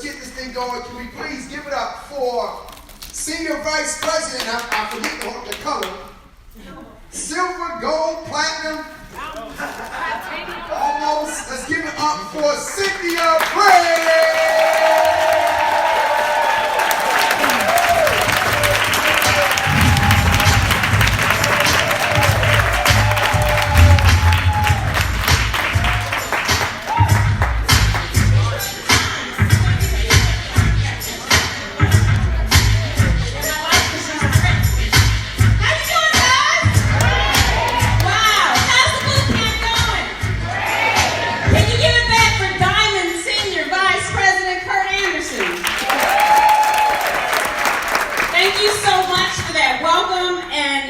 get this thing going. Can we please give it up for Senior Vice President, I forget the color, silver, gold, platinum, almost. Let's give it up for Cynthia Brame.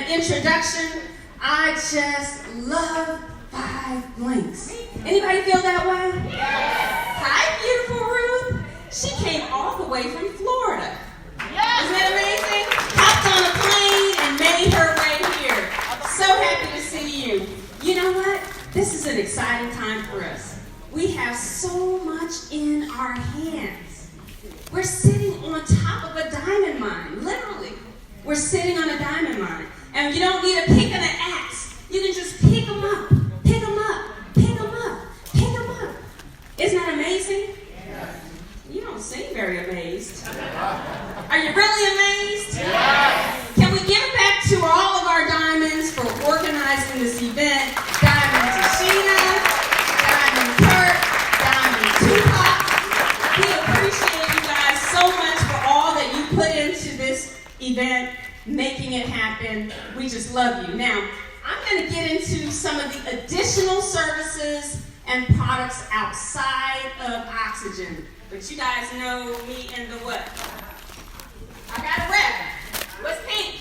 Introduction. I just love 5 blinks. Anybody feel that way? Yes. Hi, beautiful Ruth. She came all the way from Florida. Yes. Isn't that amazing? Hopped on a plane and made her way here. So happy to see you. You know what? This is an exciting time for us. We have so much in our hands. We're sitting on top of a diamond mine, literally. We're sitting on a diamond mine. And you don't need a pick and an axe. You can just pick them up, pick them up, pick them up, pick them up. Isn't that amazing? Yes. You don't seem very amazed. Are you really amazed? Yes. Can we give it back to all of our diamonds for organizing this event? Diamond Tashina, Diamond Kurt, Diamond Tupac. We appreciate you guys so much for all that you put into this event, making it happen. We just love you. Now, I'm going to get into some of the additional services and products outside of oxygen. But you guys know me and the what? I got a red. What's pink?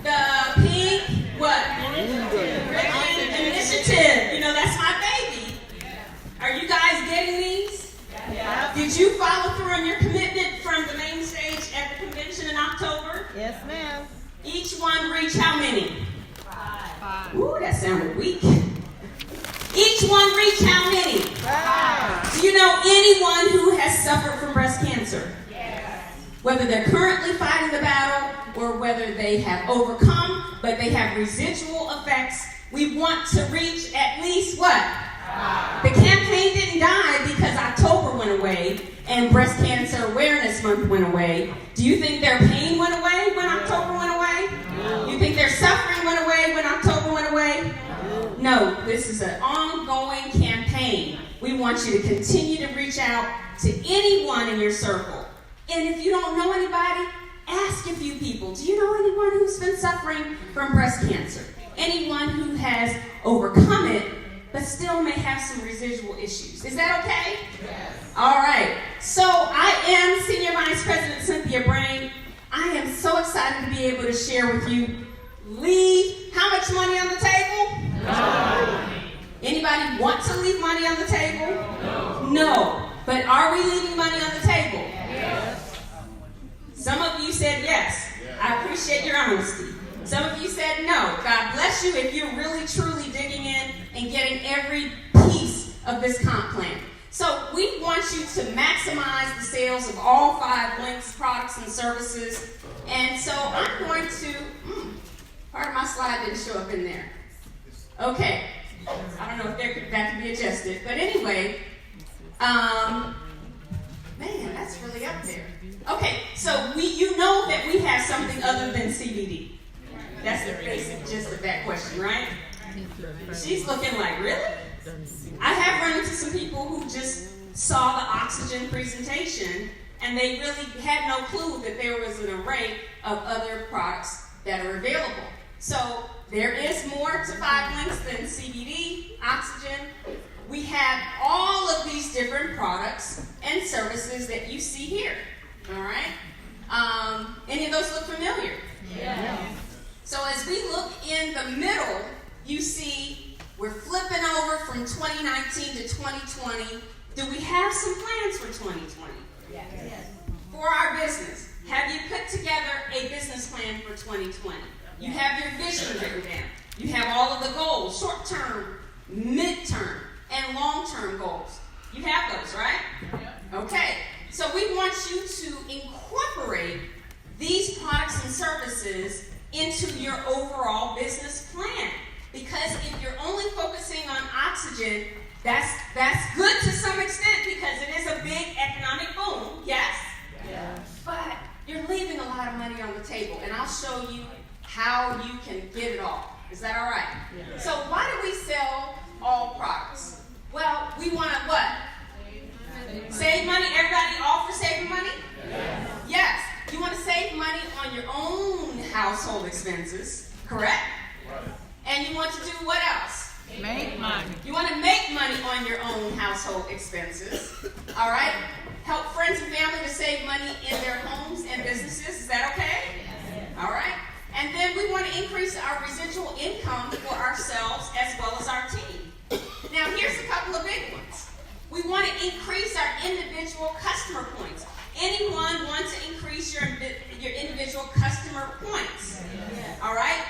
The pink what? Initiative. You know, that's my baby. Are you guys getting these? Yeah. Did you follow through on your commitment from the main stage at the convention in October? Yes, ma'am. Each one reach how many? 5. Ooh, that sounded weak. Each one reach how many? 5. Do you know anyone who has suffered from breast cancer? Yes. Whether they're currently fighting the battle or whether they have overcome, but they have residual effects, we want to reach at least what? 5. The campaign didn't die because October went away and Breast Cancer Awareness Month went away. Do you think their pain went away when October went away? No. You think their suffering went away when October went away? No, this is an ongoing campaign. We want you to continue to reach out to anyone in your circle. And if you don't know anybody, ask a few people. Do you know anyone who's been suffering from breast cancer? Anyone who has overcome it but still may have some residual issues. Is that okay? Yes. All right. So I am Senior Vice President Cynthia Brame. I am so excited to be able to share with you. Leave how much money on the table? No. Anybody want to leave money on the table? No. No. But are we leaving money on the table? Yes. Some of you said yes. I appreciate your honesty. Some of you said no. God bless you if you're really truly digging in and getting every piece of this comp plan. So we want you to maximize the sales of all 5 links, products, and services. And so I'm going to, part of my slide didn't show up in there. Okay. I don't know if that can be adjusted. But anyway, man, that's really up there. Okay, so you know that we have something other than CBD. That's the basic gist of that question, right? She's looking like, really? I have run into some people who just saw the oxygen presentation and they really had no clue that there was an array of other products that are available. So there is more to 5 links than CBD, oxygen. We have all of these different products and services that you see here. All right? Any of those look familiar? Yeah. So as we look in the middle, you see we're flipping over from 2019 to 2020. Do we have some plans for 2020? Yes. For our business, have you put together a business plan for 2020? You have your vision written down. You have all of the goals, short-term, mid-term, and long-term goals. You have those, right? Okay, so we want you to incorporate these products and services into your overall business plan. Because if you're only focusing on oxygen, that's good to some extent because it is a big economic boom, yes? Yes. But you're leaving a lot of money on the table, and I'll show you how you can get it all. Is that all right? Yes. So why do we sell all products? Well, we want to what? Save money. Everybody all for saving money? Yes. Yes. You want to save money on your own household expenses, correct? Right. And you want to do what else? Make money. You want to make money on your own household expenses, all right? Help friends and family to save money in their homes and businesses. Is that okay? Yes. All right. And then we want to increase our residual income for ourselves as well as our team. Now, here's a couple of big ones. We want to increase our individual customer points. Anyone want to increase your individual customer points? Yes. All right?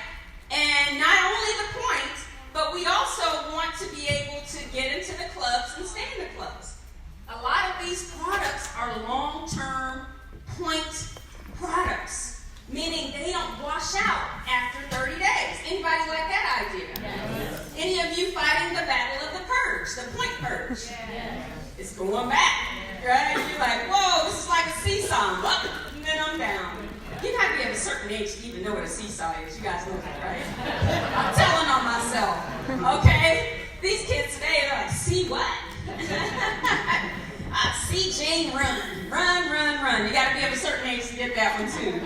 And not only the points, but we also want to be able to get into the clubs and stay in the clubs. A lot of these products are long-term point products, meaning they don't wash out after 30 days. Anybody like that idea? Yes. Any of you fighting the battle of the purge, the point purge? Yes. It's going back, right? You're like, whoa, this is like a seesaw. I'm up and then I'm down. You have to be of a certain age to even know what a seesaw is. You guys know that, right? I'm telling on myself, okay? These kids today are like, see what? I see Jane run. Run, run, run. You got to be of a certain age to get that one too.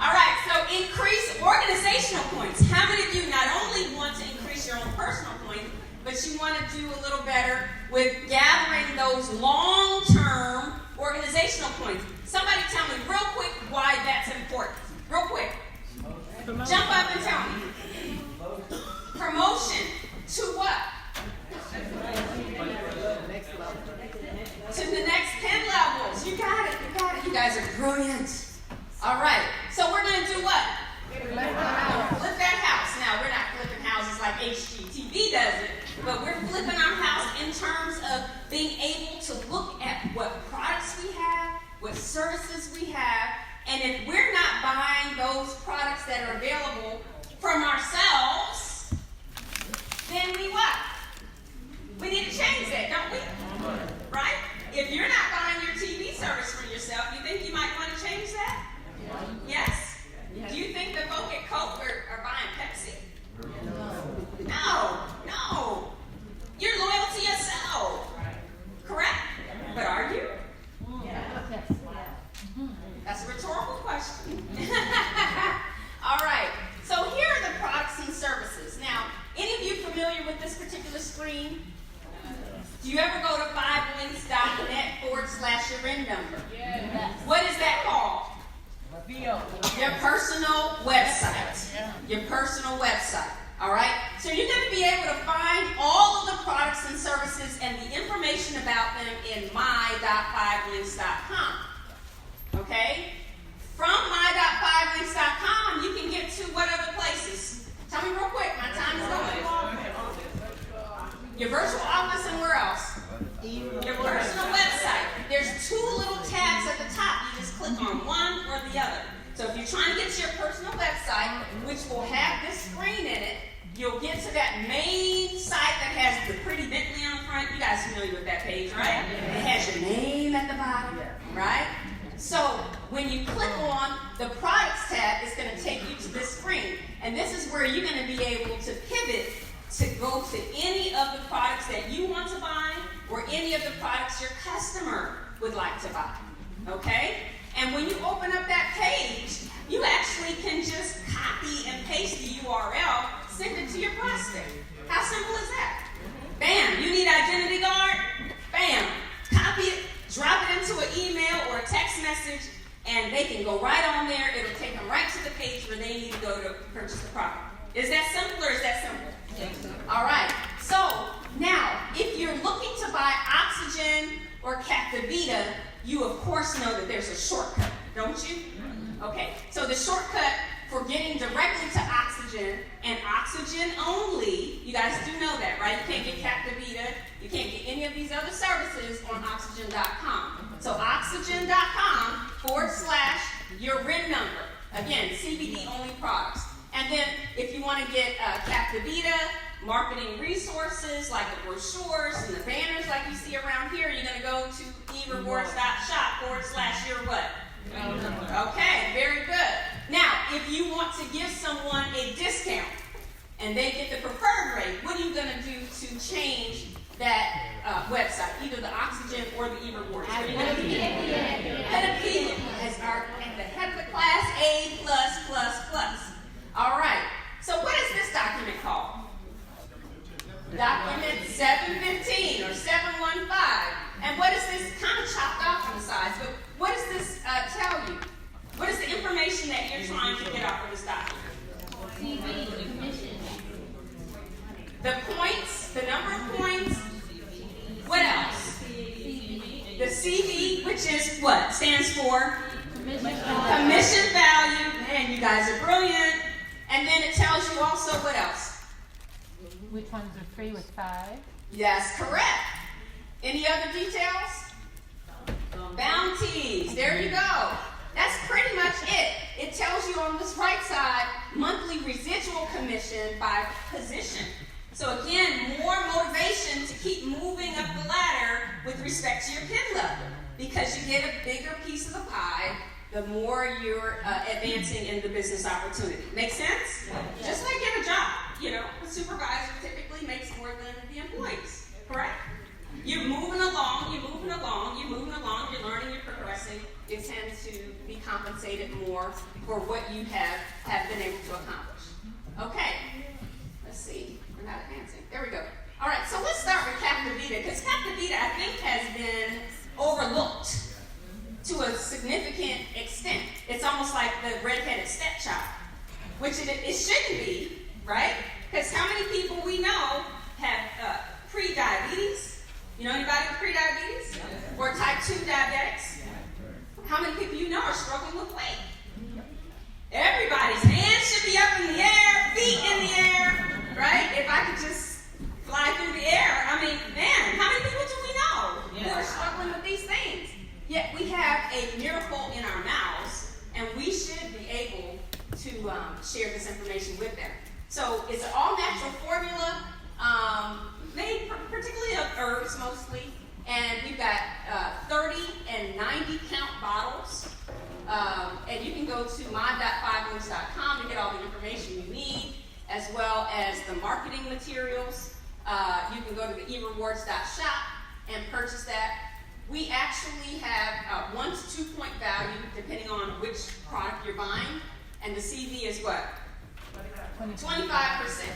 All right, so increase organizational points. How many of you not only want to increase your own personal points, but you want to do a little better with gathering those long-term organizational points? Somebody tell me real quick why that's important. Real quick. Jump up and tell me. Promotion to what? To the next 10 levels. You got it. You got it. You guys are brilliant. All right. So we're going to do what? Flip that house. Now, we're not flipping houses like HGTV does it, but we're flipping our house in terms of being able to look at what products we have, what services we have, and if we're not buying those products that are available from ourselves, then we what? We need to change that, don't we? Right? If you're not buying your TV service for yourself, you think you might want to change that? Yes? Do you think the folk at Coke are buying Pepsi? No. You're loyal to yourself. Correct? But are you? That's a rhetorical question. All right. So here are the products and services. Now, any of you familiar with this particular screen? Do you ever go to 5links.net/your RIN number? Yes. What is that called? Your personal website. Your personal website. All right? So you're going to be able to find all of the products and services and the information about them in my.5links.com. Okay? From my.5links.com, you can get to what other places? Tell me real quick. My time is going. Your virtual office and where else? Your personal website. There's two little tabs at the top. You just click on one or the other. So if you're trying to get to your personal website, which will have this screen in it, you'll get to that main site that has the pretty Bentley on the front. You guys familiar with that page, right? It has your name at the bottom, right? So when you click on the products tab, it's going to take you to this screen. And this is where you're going to be able to pivot to go to any of the products that you want to buy or any of the products your customer would like to buy. Okay? And when you open up that page, you actually can just copy and paste the URL, send it to your prospect. How simple is that? Bam! You need identity guard? Bam! Copy it, drop it into an email or a text message, and they can go right on there. It'll take them right to the page where they need to go to purchase the product. Is that simple or is that simple? All right. So now, if you're looking to buy Oxygen or Captivita, you of course know that there's a shortcut, don't you? Okay. So the shortcut for getting directly to Oxygen and Oxygen only. You guys do know that, right? You can't get Captivita. You can't get any of these other services on oxygen.com. So oxygen.com/your RIN number. Again, CBD only products. And then if you want to get Captivita, marketing resources like the brochures and the banners like you see around here, you're going to go to erewards.shop/your what? Okay, very good. Now, if you want to give someone a discount and they get the preferred rate, what are you going to do to change that website, either the Oxygen or the eRewards? What are you going to do? Put a P as our at the head of the class, A+++. All right. So what is this document called? Document 715 or 715. And what is this? Kind of chopped off on the sides, but what does this tell you? What is the information that you're trying to get off of this document? The points, the number of points. What else? The CV, which is what? Stands for? Commission value. Man, you guys are brilliant. And then it tells you also what else? Which ones are free with 5? Yes, correct. Any other details? Bounties. There you go. That's pretty much it. It tells you on this right side, monthly residual commission by position. So again, more motivation to keep moving up the ladder with respect to your PIN level, because you get a bigger piece of the pie the more you're advancing in the business opportunity. Make sense? Yeah. Just like in a job, you know, the supervisor typically makes more than the employees, correct? You're moving along, you're learning, you're progressing. You tend to be compensated more for what you have been able to accomplish. Okay, let's see, we're not advancing. There we go. All right, so let's start with Captivita, because Captivita, I think, has been overlooked to a significant extent. It's almost like the redheaded stepchild, which it shouldn't be, right? Because how many people we know have pre-diabetes? You know anybody with pre-diabetes? Or type 2 diabetics? How many people you know are struggling with weight? Everybody's hands should be up in the air, feet in the air, right? If I could just fly through the air. I mean, man, how many people do we know who are struggling with these things? Yet we have a miracle in our mouths, and we should be able to share this information with them. So it's an all-natural formula, made particularly of herbs mostly, and we've got 30 and 90 count bottles, and you can go to my.5links.com to get all the information you need, as well as the marketing materials. You can go to the erewards.shop and purchase that. We actually have 1 to 2 point value depending on which product you're buying, and the CV is what? 25%.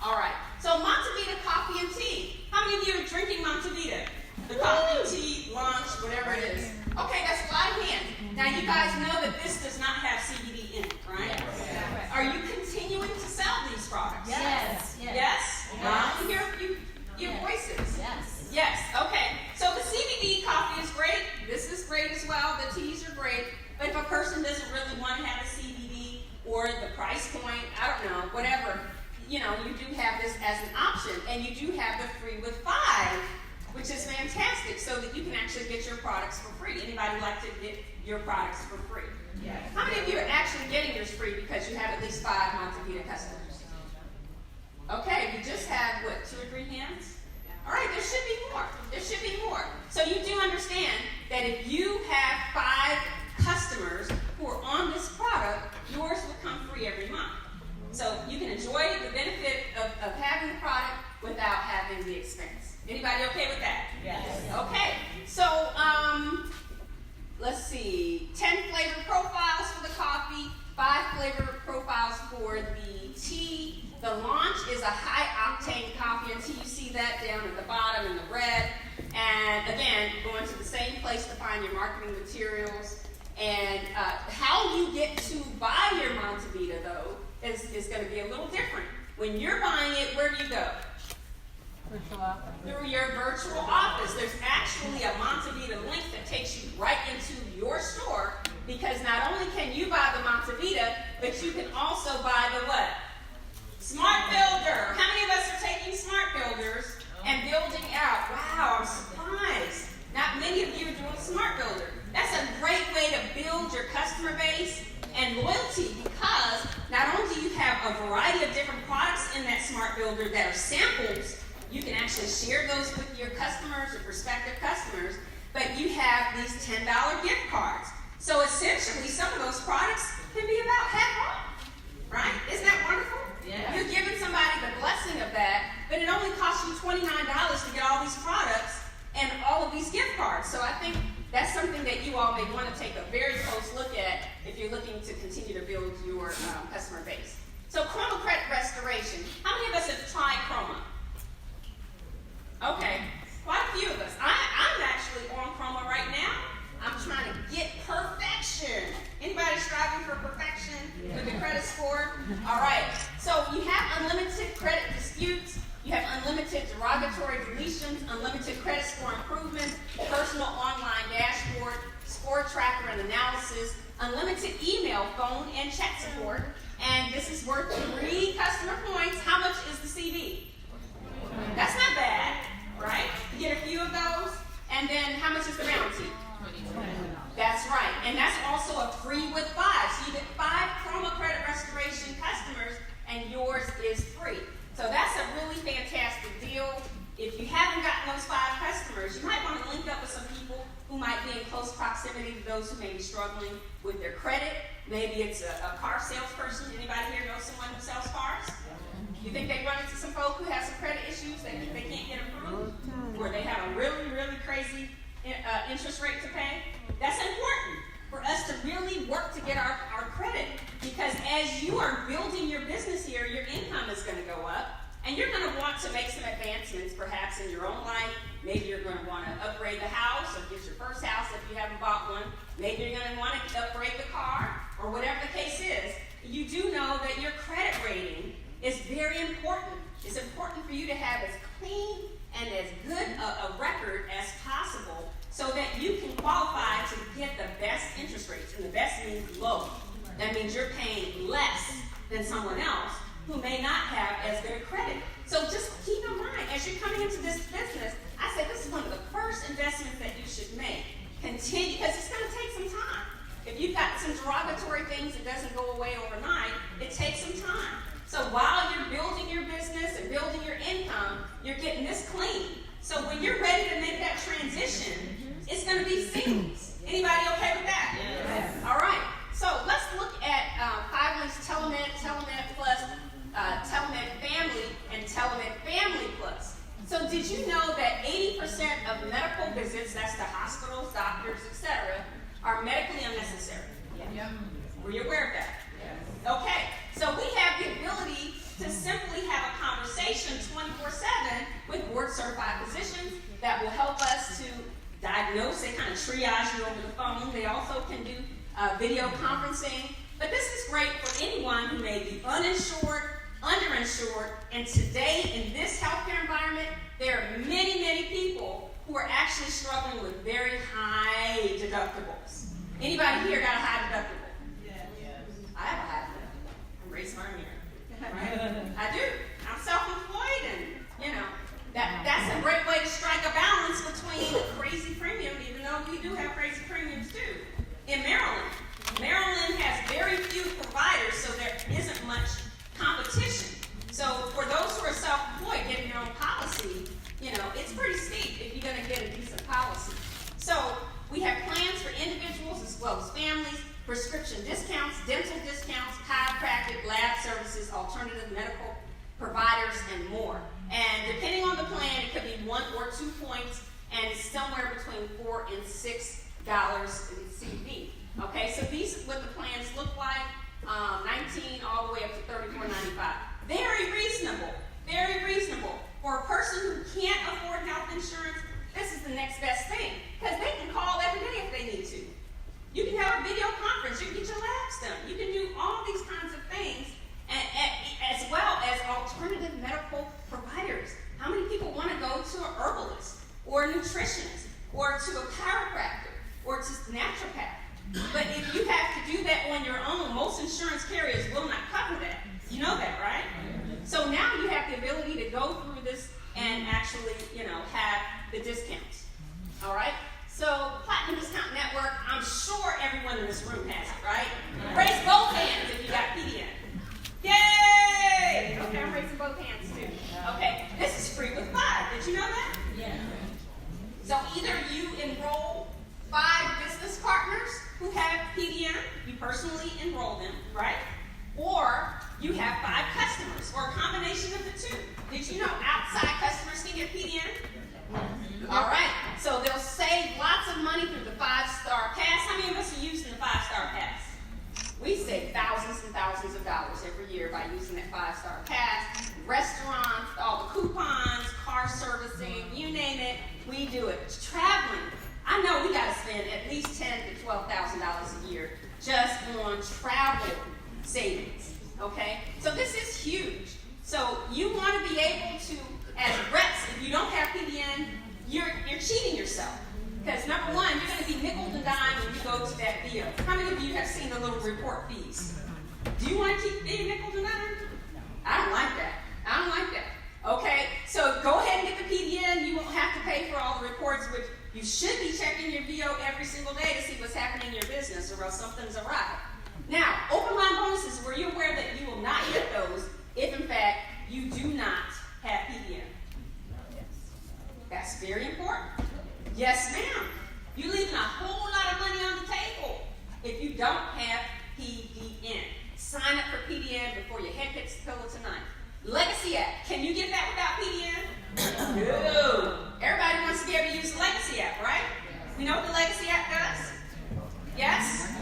All right. So Montevita coffee and tea. How many of you are drinking Montevita? The coffee, tea, lunch, whatever it is. Okay, that's a lot of hands. Now you guys know that this does not have CBD in it, right? Yes. Are you continuing to sell these products? Yes. Yes? I want to hear your voices. Yes. Okay. So the CBD coffee is great. This is great as well. The teas are great. But if a person doesn't really want to have a CBD or the price point, I don't know, whatever, you know, you do have this as an option. And you do have the 3 with 5, which is fantastic, so that you can actually get your products for free. Anybody like to get your products for free? Yes. How many of you are actually getting yours free because you have at least 5 Montevita customers? Okay, we just have, what, 2 or 3 hands? All right, there should be more. There should be more. So you do understand that if you have 5 customers who are on this product, yours will come free every month. So you can enjoy the benefit of having the product without having the expense. Anybody okay with that? Yes. Okay. So let's see. 10 flavor profiles for the coffee, 5 flavor profiles for the tea. The launch is a high-octane coffee and tea. You see that down at the bottom in the red. And again, going to the same place to find your marketing materials. And how you get to buy your Montevita, though, is going to be a little different. When you're buying it, where do you go? Virtual office. Through your virtual office. There's actually a Montevita link that takes you right into your store, because not only can you buy the Montevita, but you can Smart Builder that are samples. You can actually share those with your customers or prospective customers, but you have these $10 gift cards. So essentially, some of those products can be about half off, right? Isn't that wonderful? Yeah. You're giving somebody the blessing of that, but it only costs you $29 to get all these products and all of these gift cards. So I think that's something that you all may want to take a very close look at if you're looking to continue to build your customer base. So Chroma Credit Restoration. How many of us have tried Chroma? Okay, quite a few of us. I'm actually on Chroma right now. I'm trying to get perfection. Anybody striving for perfection with the credit score? All right, so you have unlimited credit disputes. You have unlimited derogatory deletions, unlimited credit score improvements, personal online dashboard, score tracker and analysis, unlimited email, phone, and chat support. And this is worth 3 customer points. How much is the CD? That's not bad, right? You get a few of those. And then how much is the bounty? That's right. And that's also a free with 5. So you get 5 Chroma Credit Restoration customers, and yours is free. So that's a really fantastic deal. If you haven't gotten those 5 customers, you might want to link up with some people who might be in close proximity to those who may be struggling with their credit. Maybe it's a car salesperson. Anybody here know someone who sells cars? You think they run into some folk who have some credit issues that they can't get approved, or they have a really, really crazy interest rate to pay? That's important for us to really work to get our credit, because as you are building your business here, your income is going to go up, and you're going to want to make some advancements perhaps in your own life. Maybe you're going to want to upgrade the house or get your first house if you haven't bought one. Maybe you're going to want to upgrade the car, or whatever the case is. You do know that your credit rating is very important. It's important for you to have as clean and as good a record as possible so that you can qualify to get the best interest rates. And the best means low. That means you're paying less than someone else who may not have as good a credit. So just keep in mind, as you're coming into this business, I said this is one of the first investments that you should make. Continue, because it's going to take some time. If you've got some derogatory things that doesn't go away overnight, it takes some time. So while you're building your business and building your income, you're getting this clean. So when you're ready to make that transition, it's going to be seamless. Anybody okay with that? Yes. All right. So let's look at 5 links: Telemed, Telemed Plus, Telemed Family, and Telemed Family Plus. So did you know that 80% of medical visits, that's to hospitals, doctors, etc., are medically unnecessary? Yeah. Were you aware of that? Yes. Okay. So we have the ability to simply have a conversation 24/7 with board-certified physicians that will help us to diagnose and kind of triage you over the phone. They also can do video conferencing. But this is great for anyone who may be uninsured, underinsured, and today in this healthcare environment, there are many, many people who are actually struggling with very high deductibles. Anybody here got a high deductible? Yes. I have a high deductible. I'm raising my hand. Right? I do. I'm self-employed, and that's a great way to strike a balance between a crazy premium, even though we do have crazy premiums too. In Maryland has very few providers, so there isn't much competition. So for those who are self-employed, getting your own policy, it's pretty steep if you're going to get a decent policy. So we have plans for individuals as well as families, prescription discounts, dental discounts, chiropractic, lab services, alternative medical providers, and more. And depending on the plan, it could be 1 or 2 points, and it's somewhere between $4 and $6 in CD. Okay, so these are what the plans look like, 19 all the way up to $34.95. Very reasonable, very reasonable. For a person who can't afford health insurance, this is the next best thing, because they can call every day if they need to. You can have a video conference, you can get your labs done, you can do all these kinds of things, as well as alternative medical providers. How many people want to go to an herbalist, or a nutritionist, or to a chiropractor, or to a naturopath? But if you have to do that on your own, most insurance carriers will not cover that. You know that, right? So now you have the ability to go through this and actually, have the discounts. All right? So Platinum Discount Network, I'm sure everyone in this room has it, right? Raise both hands if you got PDN. Yay! Okay, I'm raising both hands too. personally enroll them, right? Or you have 5 customers, or a combination of the two. Did you know outside customers can get PDN? All right, so they'll save lots of money through the 5-star pass. How many of us are using the 5-star pass? We save thousands and thousands of dollars every year by using that 5-star pass. Restaurants, all the coupons, car servicing, you name it, we do it. Traveling, I know we got to spend at least $10,000 to $12,000 a year just on travel savings, okay? So this is huge. So you want to be able to, as reps, if you don't have PDN, you're cheating yourself. Because number one, you're going to be nickel and dime when you go to that VO. How many of you have seen the little report fees? Do you want to keep being nickel and dime? I don't like that. I don't like that. Okay, so go ahead and get the PDN. You won't have to pay for all the reports, which you should be checking your VO every single day to see what's happening in your business, or else something's awry. Now, open line bonuses, were you aware that you will not get those if, in fact, you do not have PDN? That's very important. Yes, ma'am. You're leaving a whole lot of money on the table if you don't have PDN. Sign up for PDN before your head hits the pillow tonight. Legacy app. Can you get that without PDN? No. Everybody wants to be able to use the Legacy app, right? You know what the Legacy app does? Yes?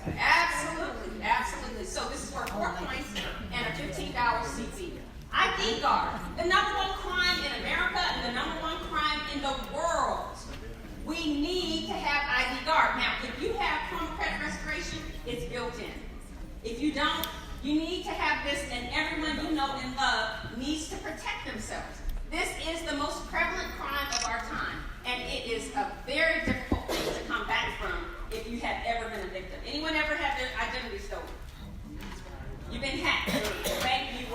Absolutely. Absolutely. So this is worth 4 points and a $15 CP. ID Guard. The #1 crime in America and the #1 crime in the world. We need to have ID Guard. Now, if you have home credit restoration, it's built in. If you don't, you need to have this, and everyone you know and love needs to protect themselves. This is the most prevalent crime of our time, and it is a very difficult thing to come back from if you have ever been a victim. Anyone ever had their identity stolen? You've been hacked, the bank you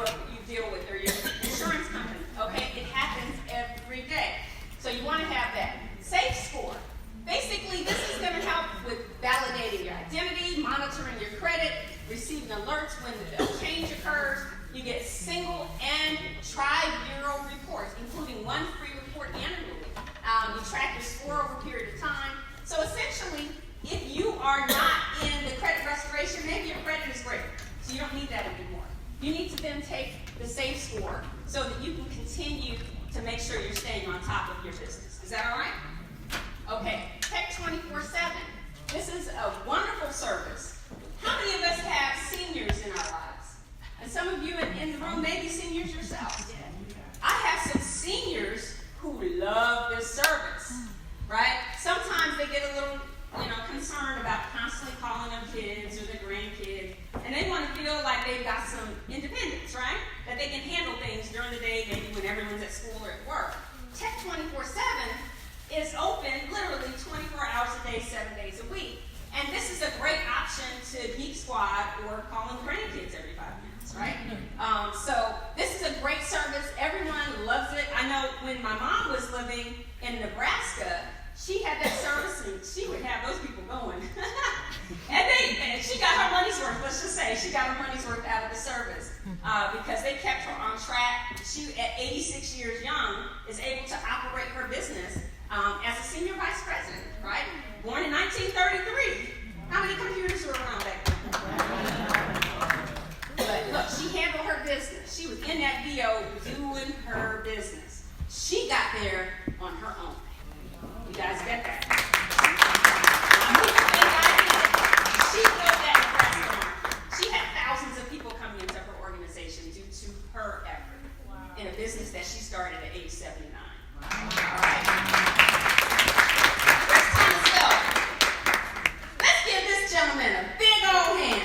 deal with, or your insurance company, okay? It happens every day. So you want to have that. Safe Score. Basically, this is going to help with validating your identity, monitoring your credit, receiving alerts when the bill change occurs. You get single and tri-bureau reports, including 1 free report annually. You track your score over a period of time. So essentially, if you are not in the credit restoration, maybe your credit is great, so you don't need that anymore. You need to then take the Safe Score so that you can continue to make sure you're staying on top of your business. Is that all right? Okay, Tech 24/7. This is a wonderful service. How many of us have seniors in our lives? And some of you in the room may be seniors yourselves. I have some seniors who love this service, right? Sometimes they get a little, concerned about constantly calling their kids or their grandkids, and they want to feel like they've got some independence, right? That they can handle things during the day, maybe when everyone's at school or at work. Tech 24/7 is open literally 24 hours a day, 7 days a week. And this is a great option to Geek Squad or calling grandkids every 5 minutes, right? So this is a great service. Everyone loves it. I know when my mom was living in Nebraska, she had that service, and she would have those people going. and she got her money's worth, let's just say. She got her money's worth out of the service because they kept her on track. She, at 86 years young, is able to operate her business as a senior vice president, right? Born in 1933. How many computers were around back then? But look, she handled her business. She was in that VO doing her business. She got there on her own. You guys get that? She built that Nebraska market. She had thousands of people coming into her organization due to her effort in a business that she started at age 79. All right. There's time to go. Let's give this gentleman a big old hand.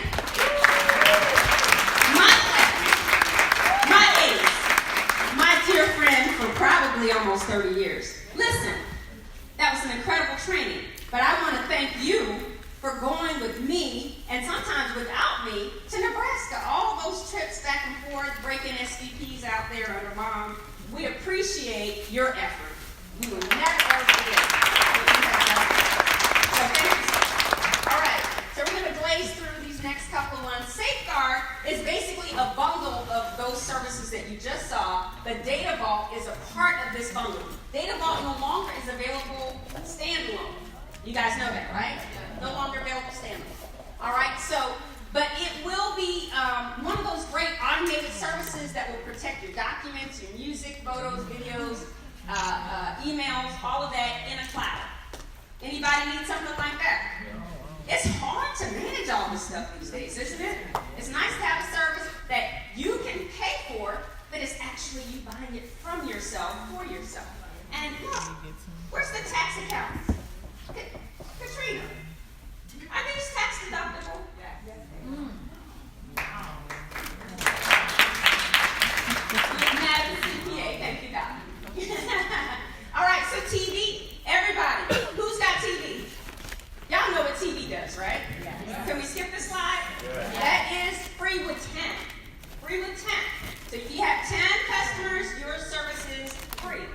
My ace, my dear friend for probably almost 30 years. Listen. That was an incredible training, but I want to thank you for going with me, and sometimes without me, to Nebraska. All those trips back and forth, breaking SVPs out there under Mom. We appreciate your effort. We will never ever forget what you have done. So thank you. All right, so we're going to blaze through these next couple ones. Safeguard is basically a bundle of those services that you just saw, but Data Vault is a part of this bundle. Data Vault no longer is available standalone. You guys know that, right? No longer available standalone. All right, so, but it will be one of those great automated services that will protect your documents, your music, photos, videos, emails, all of that in a cloud. Anybody need something like that? It's hard to manage all this stuff these days, isn't it? It's nice to have a service that you can pay for, but it's actually you buying it from yourself, for yourself. And look, where's the tax accountants? Katrina, are these tax deductible? Madam CPA, thank you, Doc. All right, so TV, everybody, who's got TV? Y'all know what TV does, right? Yeah. Can we skip this slide? Yeah. That is free with 10. Free with 10. So if you have 10 customers, your service is free.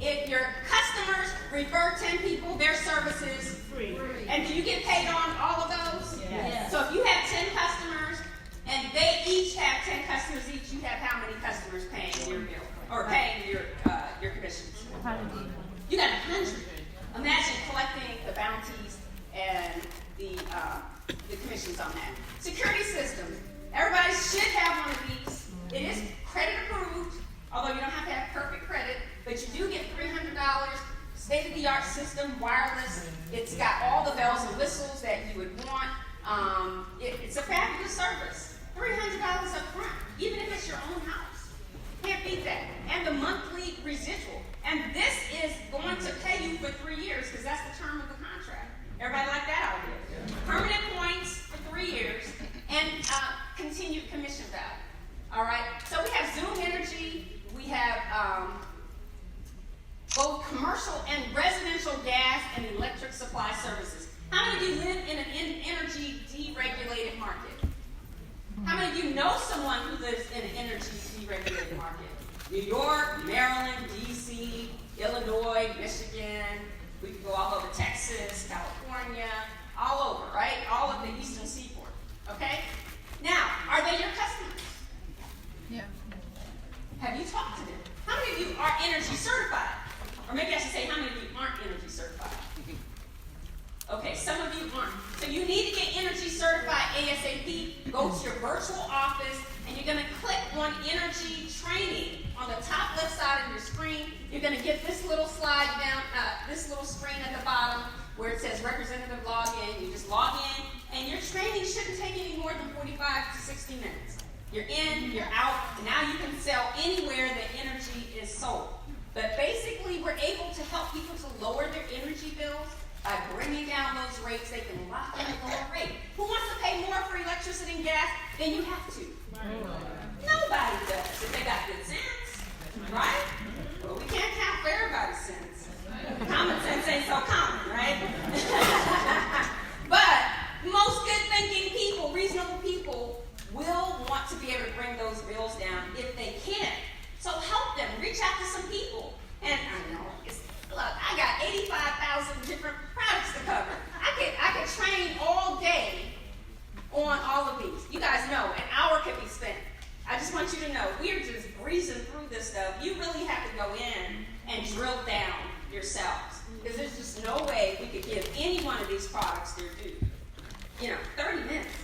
If your customers refer 10 people, their service is free. And do you get paid on all of those? Yes. So if you have 10 customers and they each have 10 customers each, you have how many customers paying your bill or paying your commissions? 100. You got 100. Imagine collecting the bounties and the commissions on that. Security systems. Everybody should have one of these. It is credit approved, although you don't have to have perfect credit, but you do get $300, state-of-the-art system, wireless. It's got all the bells and whistles that you would want. It's a fabulous service. $300 up front, even if it's your own house. Can't beat that. And the monthly residual. And this is going to pay you for 3 years because that's the term of the contract. Everybody like that out there? Permanent points for 3 years and continued commission value. All right. So we have Zoom Energy. We have both commercial and residential gas and electric supply services. How many of you live in an energy deregulated market? How many of you know someone who lives in an energy deregulated market? New York, Maryland, D.C., Illinois, Michigan. We could go all over Texas, California, all over, right? All of the eastern seaboard, okay? Now, are they your customers? Yeah. Have you talked to them? How many of you are energy certified? Or maybe I should say, how many of you aren't energy certified? Okay, some of you aren't. So you need to get energy certified ASAP. Go to your virtual office, and you're going to click on energy training on the top left side of your screen. You're going to get this little slide down, this little screen at the bottom where it says representative login. You just log in, and your training shouldn't take any more than 45 to 60 minutes. You're in, you're out, and now you can sell anywhere that energy is sold. But basically, we're able to help people to lower their energy bills by bringing down those rates. They can lock in a lower rate. Who wants to pay more for electricity and gas than you have to? Nobody does if they got good sense, right? Well, we can't count for everybody's sense. Common sense ain't so common, right? But most good-thinking people, reasonable people, will want to be able to bring those bills down if they can. So help them. Reach out to some people. And I know, look, I got 85,000 different products to cover. I could train all day on all of these. You guys know, an hour could be spent. I just want you to know, we're just breezing through this stuff. You really have to go in and drill down yourselves. Because there's just no way we could give any one of these products their due. 30 minutes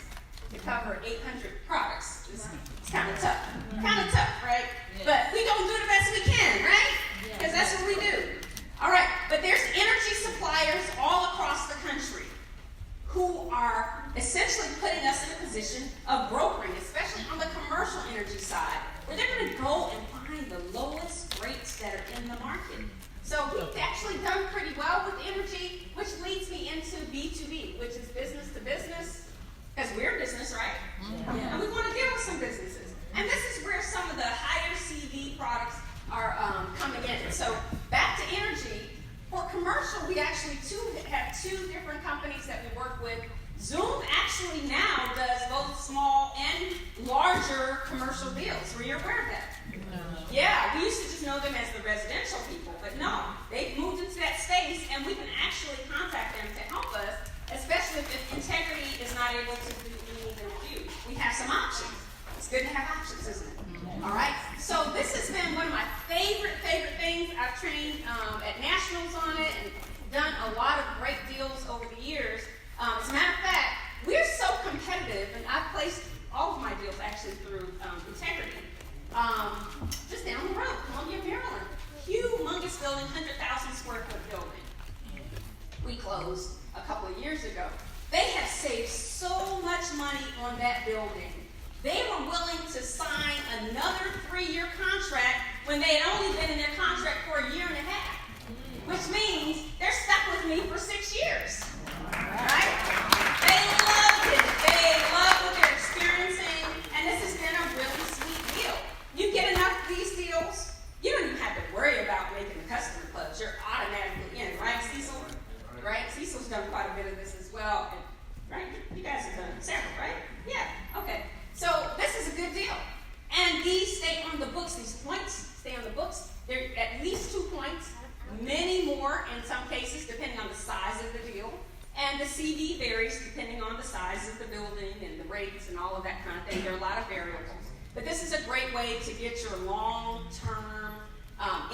to cover 800 products. It's kind of tough. Kind of tough, right? Yeah. But we don't do the best we can, right? Because that's what we do. All right, but there's energy suppliers all across the country who are essentially putting us in a position of brokering, especially on the commercial energy side, where they're going to go and find the lowest rates that are in the market. So we've actually done pretty well with energy, which leads me into B2B, which is business to business, because we're business, right? Yeah. And we want to deal with some businesses. And this is where some of the higher CV products are coming in. So back to energy. For commercial, we actually have two different companies that we work with. Zoom actually now does both small and larger commercial deals. Were you aware of that? No. Yeah, we used to just know them as the residential people, but no, they've moved into that space, and we can actually contact them to help us, especially if integrity is not able to do anything huge. We have some options. It's good to have options, isn't it? All right. So this has been one of my favorite things. I've trained at nationals on it and done a lot of great deals over the years. As a matter of fact, we're so competitive, and I've placed all of my deals actually through Integrity. Just down the road, Columbia, Maryland. Humongous building, 100,000 square foot building. We closed a couple of years ago. They have saved so much money on that building. They were willing to sign another 3-year contract when they had only been in their contract for a year and a half, which means they're stuck with me for 6 years. Right? They loved it. They love what they're experiencing, and this has been a really sweet deal. You get enough of these deals, you don't even have to worry about making the customer clubs. You're automatically in, right, Cecil? Right? Cecil's done quite a bit of this as well. And, right? You guys have done several, right? Yeah. Okay. So this is a good deal. And these stay on the books. These points stay on the books. They're at least 2 points, many more in some cases, depending on the size of the deal. And the CV varies depending on the size of the building and the rates and all of that kind of thing. There are a lot of variables. But this is a great way to get your long-term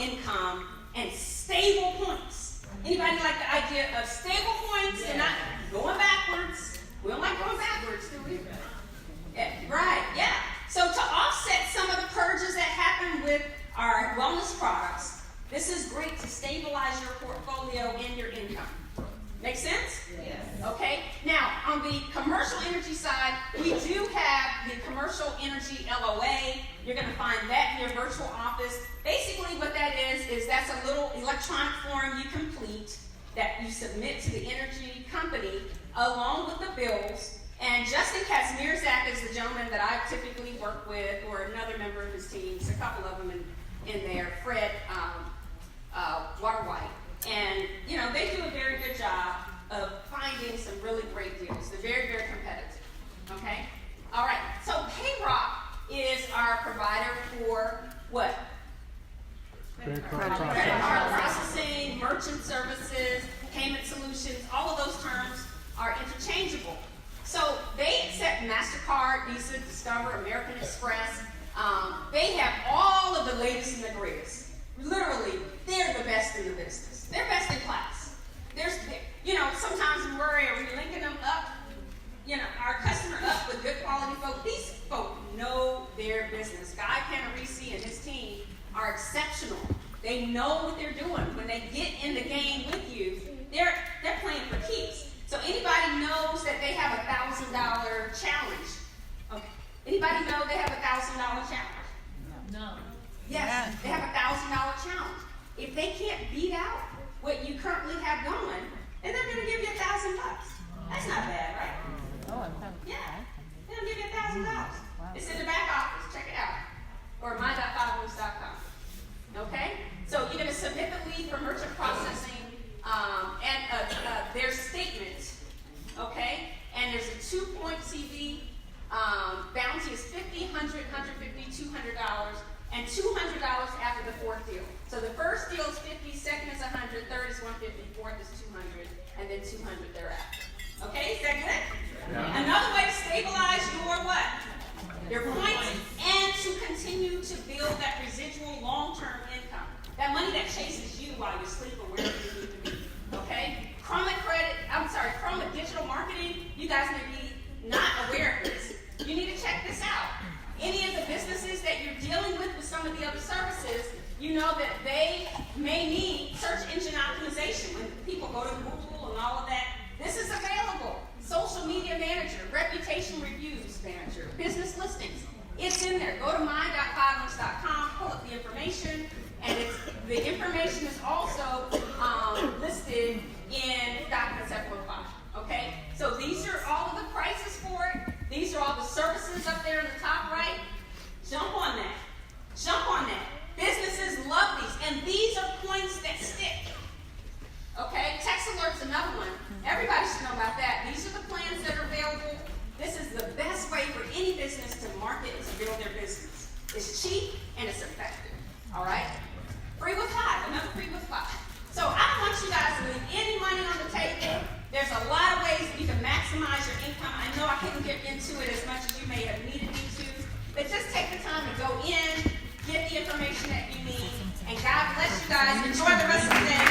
income and stable points. Anybody like the idea of stable points and not going backwards? We don't like going backwards, do we? Yeah, right, yeah. So to offset some of the purges that happen with our wellness products, this is great to stabilize your portfolio and your income. Make sense? Yes. Okay. Now, on the commercial energy side, we do have the commercial energy LOA. You're going to find that in your virtual office. Basically, what that is that's a little electronic form you complete that you submit to the energy company along with the bills. And Justin Kazmierzak is the gentleman that I typically work with, or another member of his team. There's a couple of them in there. Fred Waterwhite. And, you know, they do a very good job of finding some really great deals. They're very, very competitive. Okay? All right. So Payrock is our provider for what? Credit card processing, merchant services, payment solutions. All of those terms are interchangeable. So they accept MasterCard, Visa, Discover, American Express. They have all of the latest and the greatest. Literally, they're the best in the business. They're best in class. Sometimes we worry, are we linking them up, our customer up with good quality folk? These folk know their business. Guy Panarisi and his team are exceptional. They know what they're doing. When they get in the game with you, they're playing for keeps. So anybody knows that they have $1,000 challenge? Okay. Anybody know they have $1,000 challenge? No. Yes, they have $1,000 challenge. If they can't beat out what you currently have going, then they're going to give you $1,000. That's not bad, right? Oh, I'm kind of Yeah. They'll give you $1,000. Wow. It's in the back office. Check it out. Or my.5moves.com. Okay? So you're going to submit the lead for merchant processing and their statement. Okay? And there's a 2-point CV. Bounty is $50, $100, $150, $200. And $200 after the fourth deal. So the first deal is $50, second is $100, third is $150, fourth is $200, and then $200 thereafter. Okay, is that good? Yeah. Another way to stabilize your what? Your points, and to continue to build that residual long-term income. That money that chases you while you sleep or wherever you need to be. Okay? Chroma Digital Marketing, you guys may be not aware of this. You need to check this out. Any of the businesses that you're dealing with some of the other services, you know that they may need search engine optimization. When people go to Google and all of that, this is available. Social media manager, reputation reviews manager, business listings. It's in there. Go to my.5moves.com, pull up the information, and the information is also listed in Document 715. Okay? So these are all of the prices for it. These are all the services up there in the top right. Jump on that. Jump on that. Businesses love these, and these are points that stick. Okay? Text alert's another one. Everybody should know about that. These are the plans that are available. This is the best way for any business to market and to build their business. It's cheap and it's effective. All right? Free with 5. Another free with 5. So I don't want you guys to leave any money on the table. There's a lot of ways that you can maximize your income. I know I couldn't get into it as much as you may have needed me to, but just take the time to go in, get the information that you need, and God bless you guys. Enjoy the rest of the day.